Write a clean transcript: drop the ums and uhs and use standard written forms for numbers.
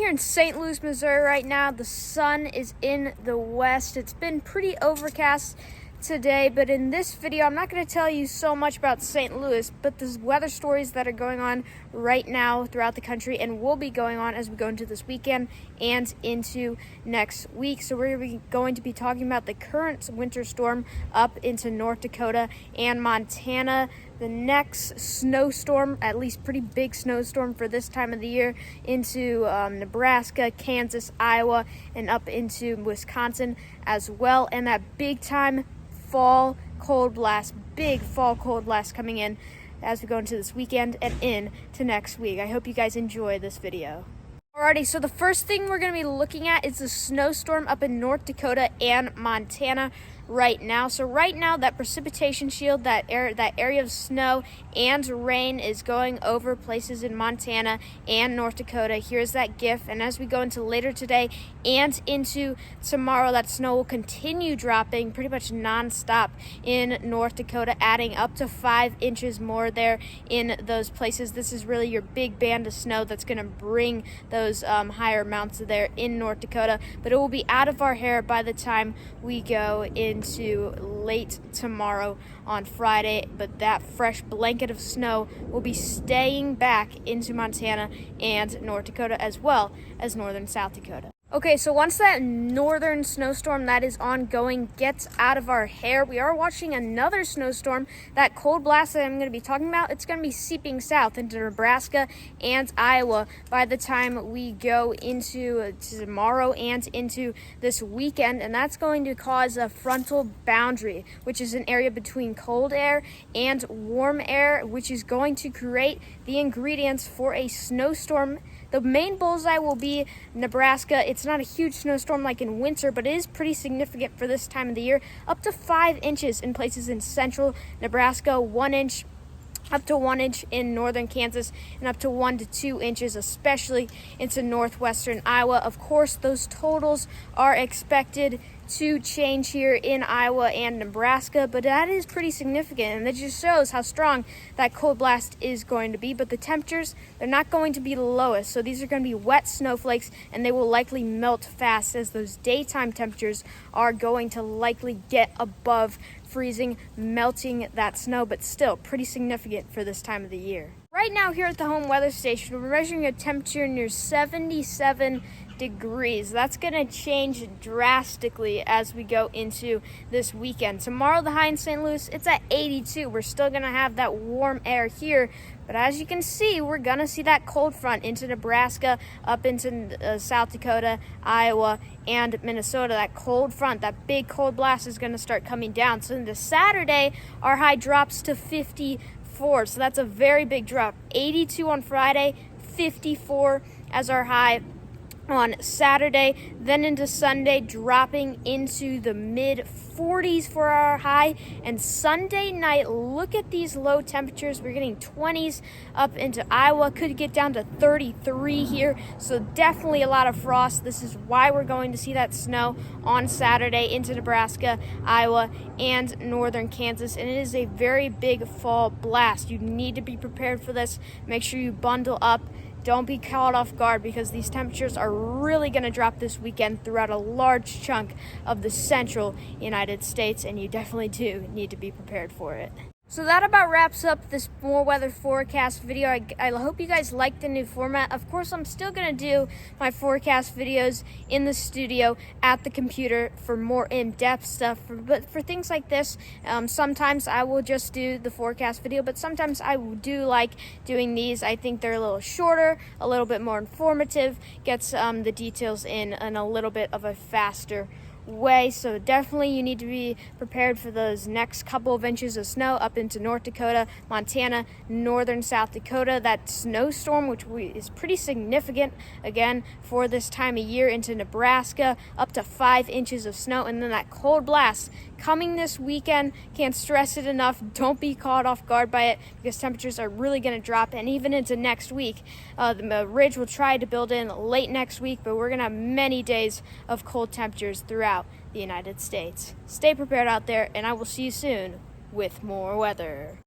here in St. Louis, Missouri right now. The sun is in the west. It's been pretty overcast today, but in this video, I'm not going to tell you so much about St. Louis, but the weather stories that are going on right now throughout the country and will be going on as we go into this weekend and into next week. So we're going to be talking about the current winter storm up into North Dakota and Montana, the next snowstorm, at least pretty big snowstorm for this time of the year, into Nebraska, Kansas, Iowa, and up into Wisconsin as well, and that big time fall cold blast, big fall cold blast coming in as we go into this weekend and into next week. I hope you guys enjoy this video. Alrighty, so the first thing we're going to be looking at is the snowstorm up in North Dakota and Montana right now. So right now, that precipitation shield, that area of snow and rain is going over places in Montana and North Dakota. Here's that GIF, and as we go into later today and into tomorrow, that snow will continue dropping pretty much non-stop in North Dakota, adding up to 5 inches more there in those places. This is really your big band of snow that's going to bring those higher amounts there in North Dakota, but it will be out of our hair by the time we go into late tomorrow on Friday. But that fresh blanket of snow will be staying back into Montana and North Dakota as well as northern South Dakota. Okay, so once that northern snowstorm that is ongoing gets out of our hair, we are watching another snowstorm. That cold blast that I'm going to be talking about, it's going to be seeping south into Nebraska and Iowa by the time we go into tomorrow and into this weekend, and that's going to cause a frontal boundary, which is an area between cold air and warm air, which is going to create the ingredients for a snowstorm. The main bullseye will be Nebraska. It's not a huge snowstorm like in winter, but it is pretty significant for this time of the year. Up to 5 inches in places in central Nebraska, 1 inch, up to 1 inch in northern Kansas, and up to 1 to 2 inches, especially into northwestern Iowa. Of course, those totals are expected to change here in Iowa and Nebraska, but that is pretty significant, and it just shows how strong that cold blast is going to be. But the temperatures, they're not going to be the lowest, so these are going to be wet snowflakes, and they will likely melt fast, as those daytime temperatures are going to likely get above freezing, melting that snow, but still pretty significant for this time of the year. Right now here at the home weather station, we're measuring a temperature near 77 degrees. That's going to change drastically as we go into this weekend. Tomorrow, the high in St. Louis, it's at 82. We're still going to have that warm air here, but as you can see, we're going to see that cold front into Nebraska, up into South Dakota, Iowa, and Minnesota. That cold front, that big cold blast is going to start coming down. So into Saturday, our high drops to 54. So that's a very big drop. 82 on Friday, 54 as our high on Saturday, then into Sunday, dropping into the mid 40s for our high. And Sunday night, look at these low temperatures. We're getting 20s up into Iowa, could get down to 33 here, so definitely a lot of frost. This is why we're going to see that snow on Saturday into Nebraska, Iowa, and northern Kansas, and it is a very big fall blast. You need to be prepared for this. Make sure you bundle up. Don't be caught off guard, because these temperatures are really going to drop this weekend throughout a large chunk of the central United States, and you definitely do need to be prepared for it. So that about wraps up this more weather forecast video. I hope you guys like the new format. Of course, I'm still going to do my forecast videos in the studio at the computer for more in-depth stuff. But for things like this, sometimes I will just do the forecast video, but sometimes I do like doing these. I think they're a little shorter, a little bit more informative, gets the details in a little bit of a faster way. So definitely you need to be prepared for those next couple of inches of snow up into North Dakota, Montana, northern South Dakota. That snowstorm, which is pretty significant again for this time of year, into Nebraska, up to 5 inches of snow, and then that cold blast coming this weekend. Can't stress it enough. Don't be caught off guard by it, because temperatures are really going to drop, and even into next week. The ridge will try to build in late next week, but we're going to have many days of cold temperatures throughout the United States. Stay prepared out there, and I will see you soon with more weather.